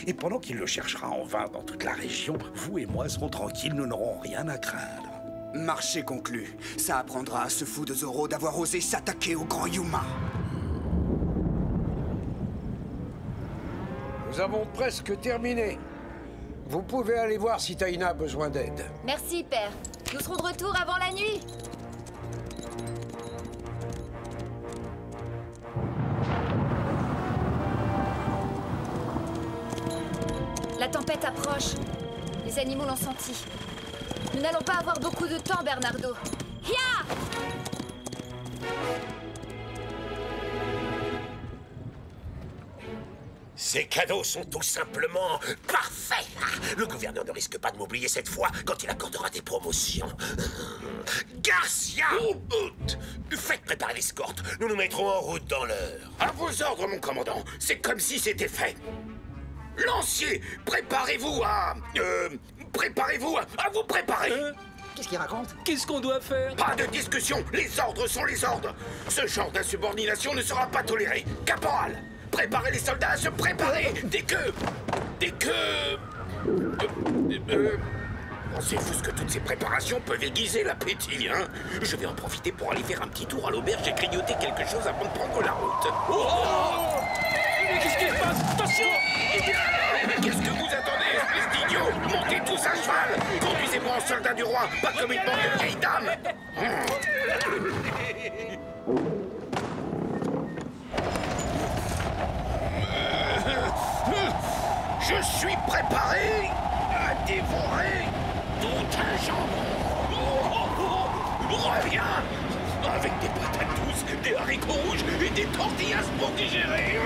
Et pendant qu'il le cherchera en vain dans toute la région, vous et moi serons tranquilles, nous n'aurons rien à craindre. Marché conclu. Ça apprendra à ce fou de Zoro d'avoir osé s'attaquer au grand Yuma. Nous avons presque terminé. Vous pouvez aller voir si Taina a besoin d'aide. Merci, père. Nous serons de retour avant la nuit. La tempête approche. Les animaux l'ont senti. Nous n'allons pas avoir beaucoup de temps, Bernardo. Ya! Ces cadeaux sont tout simplement parfaits. Le gouverneur ne risque pas de m'oublier cette fois quand il accordera des promotions. Garcia! Faites préparer l'escorte. Nous nous mettrons en route dans l'heure. À vos ordres, mon commandant. C'est comme si c'était fait. Lancier, préparez-vous à vous préparer. Qu'est-ce qu'il raconte? Qu'est-ce qu'on doit faire? Pas de discussion, les ordres sont les ordres. Ce genre d'insubordination ne sera pas toléré. Caporal, préparez les soldats à se préparer. Dès que... Pensez-vous ce que toutes ces préparations peuvent aiguiser l'appétit, hein? Je vais en profiter pour aller faire un petit tour à l'auberge et grignoter quelque chose avant de prendre la route. Oh! Mais qu'est-ce qui se passe? Attention! Qu'est-ce que vous attendez, espèce d'idiot? Montez tous à cheval! Conduisez-moi en soldat du roi, pas comme une bande de vieilles dames! Je suis préparé à dévorer tout un jambon! Reviens! Avec des patates douces, des haricots rouges et des tortillas pour digérer.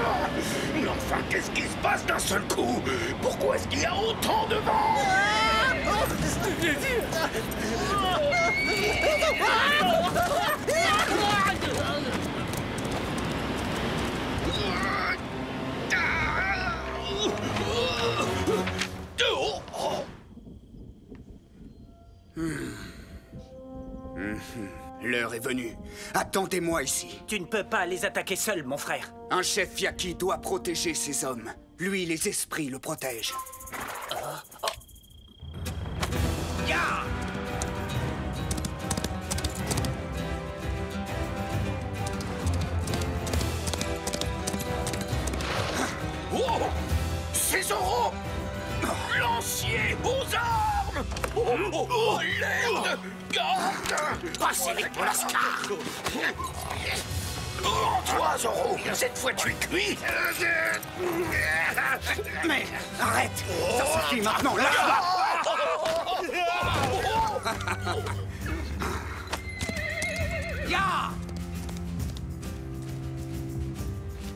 Mais enfin, qu'est-ce qui se passe d'un seul coup? Pourquoi est-ce qu'il y a autant de vent? L'heure est venue. Attendez-moi ici. Tu ne peux pas les attaquer seul, mon frère. Un chef Yaki doit protéger ses hommes. Lui, les esprits le protègent. Ya! Oh! C'est Zoro! Lancier aux armes! Oh, l'aide! Garde! Passez vite, mon lascar! Rends-toi, Zoro! Cette fois, tu es cuit! Mais arrête! Ça suffit maintenant, là! Ya!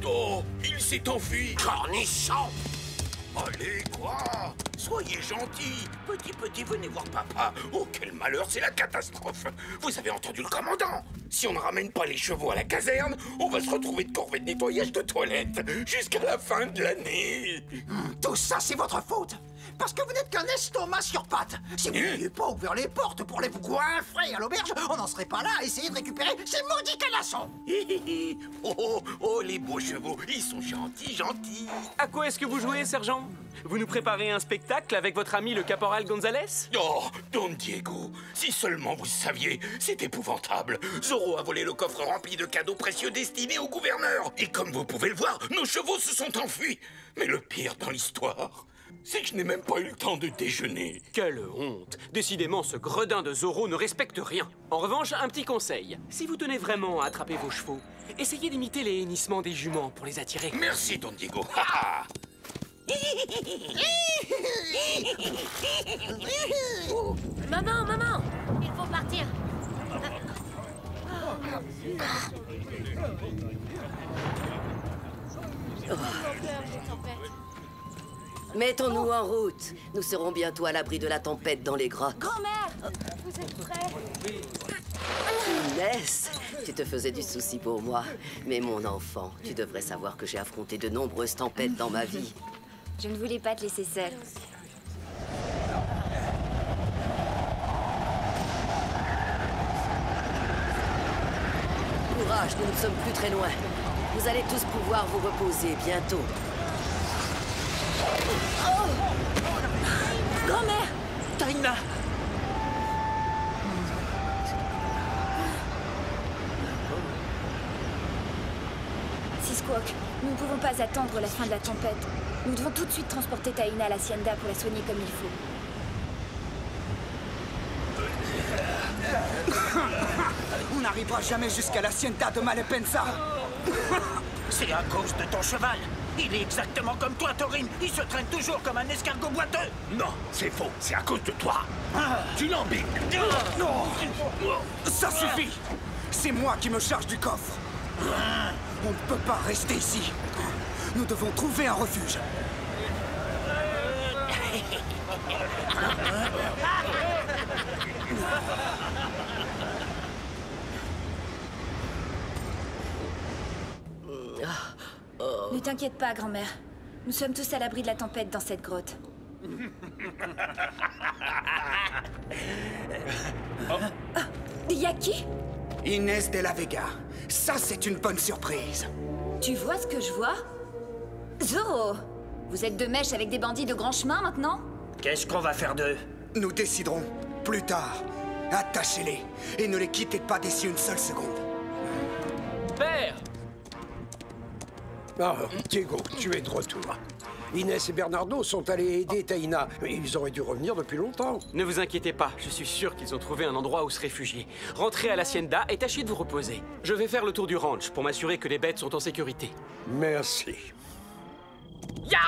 Oh, il s'est enfui! Cornichon! Allez, quoi? Soyez gentil. Petit, venez voir papa. Oh, quel malheur, c'est la catastrophe. Vous avez entendu le commandant? Si on ne ramène pas les chevaux à la caserne, on va se retrouver de corvée de nettoyage de toilettes jusqu'à la fin de l'année. Tout ça, c'est votre faute. Parce que vous n'êtes qu'un estomac sur pattes. Si vous n'aviez pas ouvert les portes pour les goinfrer à l'auberge, on n'en serait pas là à essayer de récupérer ces maudits canassons. Oh, les beaux chevaux, ils sont gentils. À quoi est-ce que vous jouez, sergent? Vous nous préparez un spectacle avec votre ami le caporal Gonzalez? Oh, Don Diego, si seulement vous saviez, c'est épouvantable. Zoro a volé le coffre rempli de cadeaux précieux destinés au gouverneur. Et comme vous pouvez le voir, nos chevaux se sont enfuis. Mais le pire dans l'histoire, C'est que je n'ai même pas eu le temps de déjeuner. Quelle honte! Décidément, ce gredin de Zorro ne respecte rien. En revanche, un petit conseil. Si vous tenez vraiment à attraper vos chevaux, essayez d'imiter les hennissements des juments pour les attirer. Merci, Don Diego. Maman, maman, il faut partir. Mettons-nous en route. Nous serons bientôt à l'abri de la tempête dans les grottes. Grand-mère, vous êtes prêts? Inès, tu te faisais du souci pour moi. Mais mon enfant, tu devrais savoir que j'ai affronté de nombreuses tempêtes dans ma vie. Je ne voulais pas te laisser seule. Courage, nous ne sommes plus très loin. Vous allez tous pouvoir vous reposer bientôt. Oh! Grand-mère! Taina! Sisquoc, nous ne pouvons pas attendre la fin de la tempête. Nous devons tout de suite transporter Taina à l'Hacienda pour la soigner comme il faut. On n'arrivera jamais jusqu'à l'Hacienda de Malepensa. C'est à cause de ton cheval. Il est exactement comme toi, Torin. Il se traîne toujours comme un escargot boiteux. Non, c'est faux. C'est à cause de toi. Tu l'embêtes. Non. Ça suffit. C'est moi qui me charge du coffre. On ne peut pas rester ici. Nous devons trouver un refuge. Ne t'inquiète pas, grand-mère. Nous sommes tous à l'abri de la tempête dans cette grotte. Yaki? Inès de la Vega. Ça, c'est une bonne surprise. Tu vois ce que je vois? Zorro! Vous êtes de mèche avec des bandits de grand chemin maintenant? Qu'est-ce qu'on va faire d'eux? Nous déciderons plus tard. Attachez-les et ne les quittez pas d'ici une seule seconde. Père! Ah, Diego, tu es de retour. Inès et Bernardo sont allés aider Taina. Ils auraient dû revenir depuis longtemps. Ne vous inquiétez pas, je suis sûr qu'ils ont trouvé un endroit où se réfugier. Rentrez à l'Hacienda et tâchez de vous reposer. Je vais faire le tour du ranch pour m'assurer que les bêtes sont en sécurité. Merci. Ya!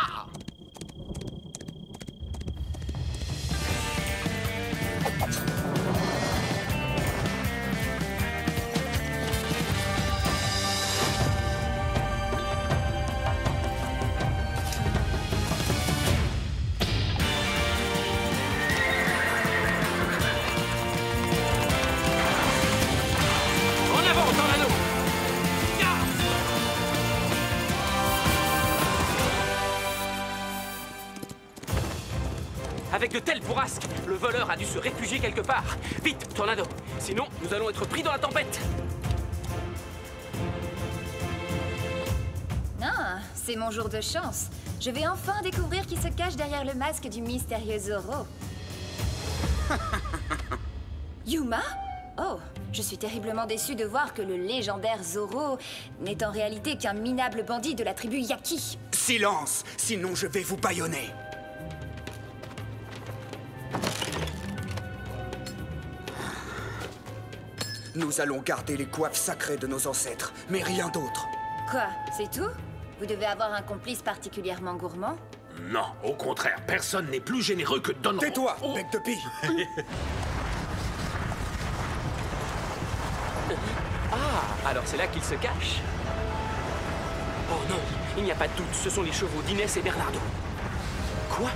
Avec de telles bourrasques, le voleur a dû se réfugier quelque part. Vite, Tornado! Sinon, nous allons être pris dans la tempête! Ah, c'est mon jour de chance. Je vais enfin découvrir qui se cache derrière le masque du mystérieux Zorro. Yuma? Oh, je suis terriblement déçue de voir que le légendaire Zorro n'est en réalité qu'un minable bandit de la tribu Yaki. Silence, sinon je vais vous bâillonner. Nous allons garder les coiffes sacrées de nos ancêtres, mais rien d'autre. Quoi, c'est tout? Vous devez avoir un complice particulièrement gourmand? Non, au contraire, personne n'est plus généreux que Don. Tais-toi, bec de pie. Ah, alors c'est là qu'il se cache. Oh non, il n'y a pas de doute, ce sont les chevaux d'Inès et Bernardo. Quoi?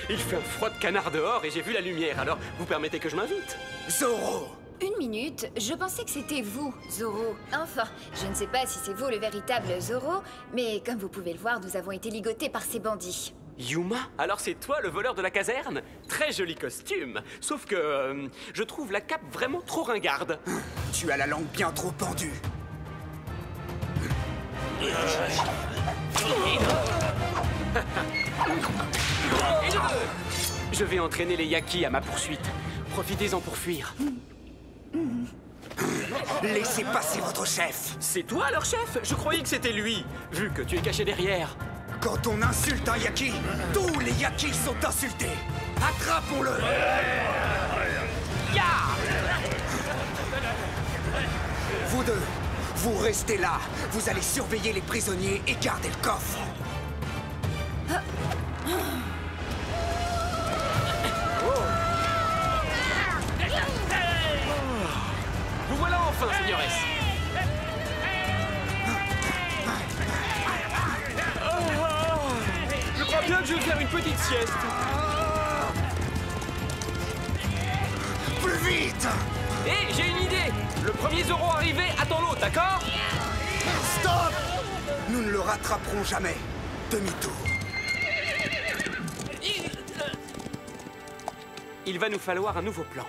Il fait un froid de canard dehors et j'ai vu la lumière, alors vous permettez que je m'invite? Zorro! Une minute, je pensais que c'était vous, Zorro. Enfin, je ne sais pas si c'est vous le véritable Zorro, mais comme vous pouvez le voir, nous avons été ligotés par ces bandits. Yuma? Alors c'est toi le voleur de la caserne? Très joli costume. Sauf que je trouve la cape vraiment trop ringarde. Tu as la langue bien trop pendue. Je vais entraîner les Yaki à ma poursuite. Profitez-en pour fuir. Laissez passer votre chef. C'est toi leur chef? Je croyais que c'était lui, vu que tu es caché derrière. Quand on insulte un Yaki, tous les Yakis sont insultés. Attrapons-le. Ya! Vous deux, vous restez là. Vous allez surveiller les prisonniers et garder le coffre. Vous voilà enfin, seigneuresse. Je crois bien que je vais faire une petite sieste. Plus vite! Hé, j'ai une idée. Le premier Zoro arrivé attend l'autre, d'accord? Stop! Nous ne le rattraperons jamais. Demi-tour. Il va nous falloir un nouveau plan.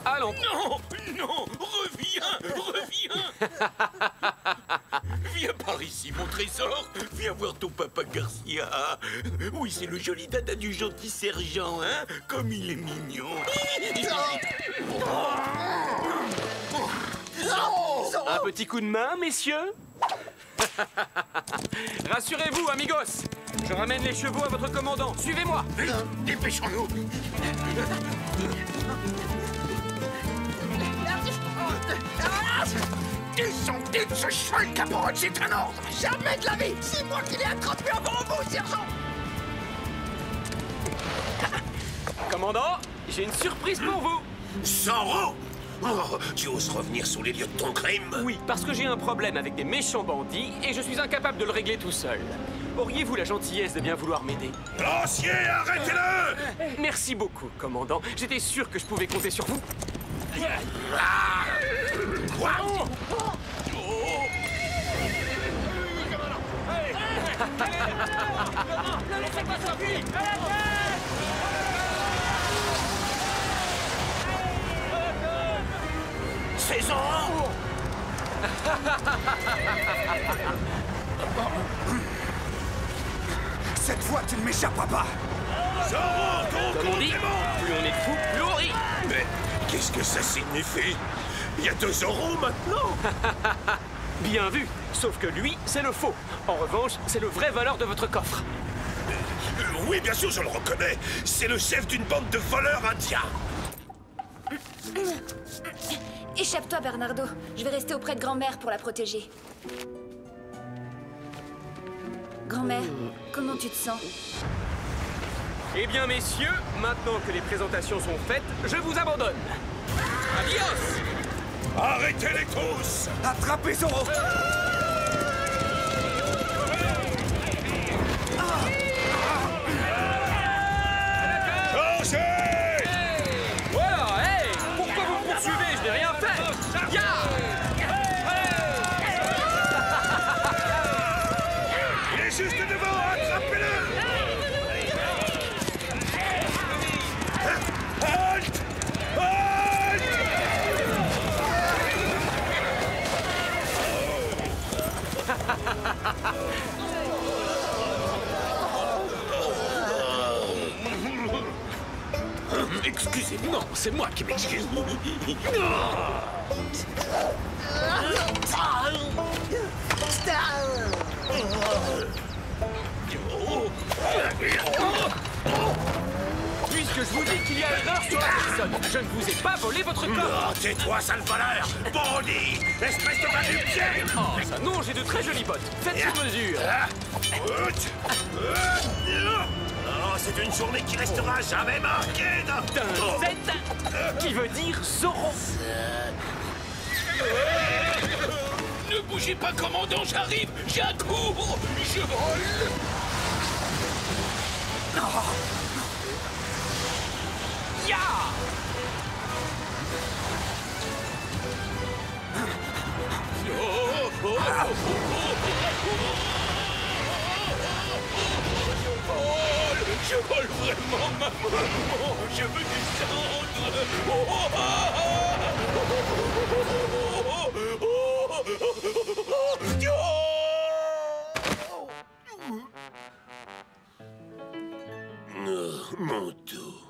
Allons. Non, non, reviens. Viens par ici, mon trésor. Viens voir ton papa Garcia. Oui, c'est le joli dada du gentil sergent, hein? Comme il est mignon. Un petit coup de main, messieurs? Rassurez-vous, amigos. Je ramène les chevaux à votre commandant. Suivez-moi. Vite, dépêchons-nous. Descendez de ce cheval, caporal, c'est un ordre. Jamais de la vie! C'est moi qui l'ai attrapé avant vous, sergent! Commandant, j'ai une surprise pour vous. Zoro! Oh, tu oses revenir sur les lieux de ton crime? Oui, parce que j'ai un problème avec des méchants bandits et je suis incapable de le régler tout seul. Auriez-vous la gentillesse de bien vouloir m'aider? Lancier, arrêtez-le! Merci beaucoup, commandant. J'étais sûr que je pouvais compter sur vous. Quoi? Ne laissez pas sortir! C'est Zoro! Cette fois, tu ne m'échapperas pas. Zoro, Comme on dit, plus on est fou, plus on rit. Mais qu'est-ce que ça signifie? Il y a 2 Zoro maintenant? Bien vu, sauf que lui, c'est le faux. En revanche, c'est le vrai voleur de votre coffre. Oui, bien sûr, je le reconnais. C'est le chef d'une bande de voleurs indiens. Échappe-toi, Bernardo. Je vais rester auprès de grand-mère pour la protéger. Grand-mère, comment tu te sens? Eh bien, messieurs, maintenant que les présentations sont faites, je vous abandonne. Adios! Arrêtez-les tous! Attrapez Zoro! Voilà, hey! Pourquoi vous me poursuivez? Je n'ai rien fait! Ya! Il est juste devant, attrapez-le! Halt! Halt! Excusez-moi, non, c'est moi qui m'excuse. Puisque je vous dis qu'il y a erreur sur la personne, je ne vous ai pas volé votre corps. Oh, tais-toi, sale voleur! Bandit! Espèce de va-du-pied! Oh, ça non, j'ai de très jolies bottes. Faites sur mesure. Oh, c'est une journée qui restera jamais marquée d'un Z, qui veut dire Zoro. Ne bougez pas, commandant, j'arrive! J'accours! Je vole! Ya! Je vole vraiment, maman! Je veux descendre! mon dos.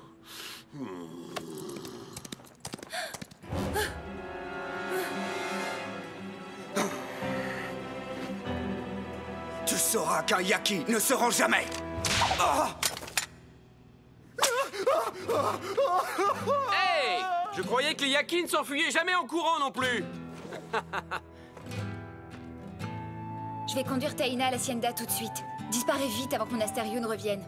Tu sauras qu'un Yaki ne se rend jamais. Hey! Je croyais que les Yaki ne s'enfuyaient jamais en courant non plus. Je vais conduire Taina à l'Hacienda tout de suite. Disparais vite avant que mon Astério ne revienne.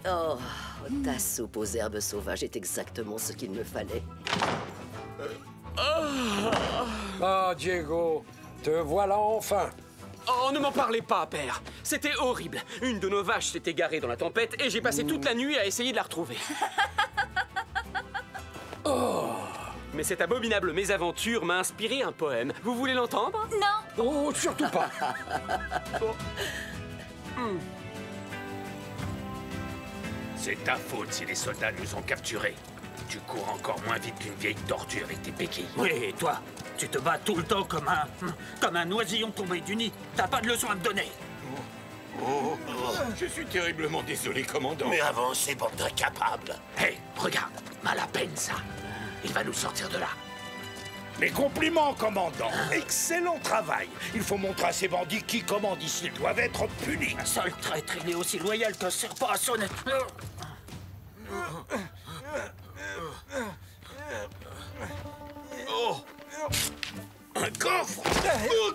Oh, ta soupe aux herbes sauvages est exactement ce qu'il me fallait. Ah, Diego, te voilà enfin. Oh, ne m'en parlez pas, père. C'était horrible. Une de nos vaches s'est égarée dans la tempête et j'ai passé toute la nuit à essayer de la retrouver. Mais cette abominable mésaventure m'a inspiré un poème. Vous voulez l'entendre? Non. Oh, surtout pas. C'est ta faute si les soldats nous ont capturés. Tu cours encore moins vite qu'une vieille tortue avec tes béquilles. Oui, et toi? Tu te bats tout le temps comme un oisillon tombé du nid. T'as pas de leçon à me donner. Je suis terriblement désolé, commandant. Mais avancez, bande d'incapables. Hé, regarde, mal à peine ça. Il va nous sortir de là. Mes compliments, commandant. Excellent travail. Il faut montrer à ces bandits qui commandent ici. Ils doivent être punis. Un seul traître, il est aussi loyal qu'un serpent à sonner. Oh! Un coffre!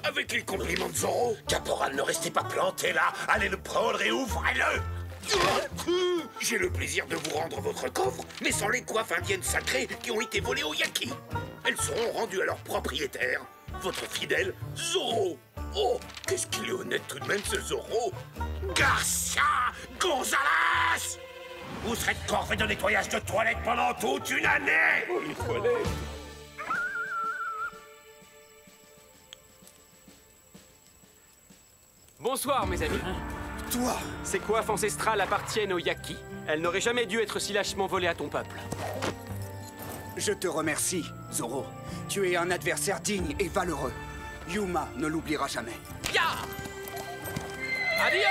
Avec les compliments de Zoro. Caporal, ne restez pas planté là. Allez le prendre et ouvrez-le! J'ai le plaisir de vous rendre votre coffre, mais sans les coiffes indiennes sacrées qui ont été volées aux Yaki. Elles seront rendues à leur propriétaire, votre fidèle Zoro. Oh, qu'est-ce qu'il est honnête tout de même, ce Zoro. Garcia Gonzalez! Vous serez de corvée de nettoyage de toilettes pendant toute une année! Oh, les toilettes! Bonsoir, mes amis. Toi! Ces coiffes ancestrales appartiennent aux Yaki. Elles n'auraient jamais dû être si lâchement volées à ton peuple. Je te remercie, Zoro. Tu es un adversaire digne et valeureux. Yuma ne l'oubliera jamais. Ya! Adios!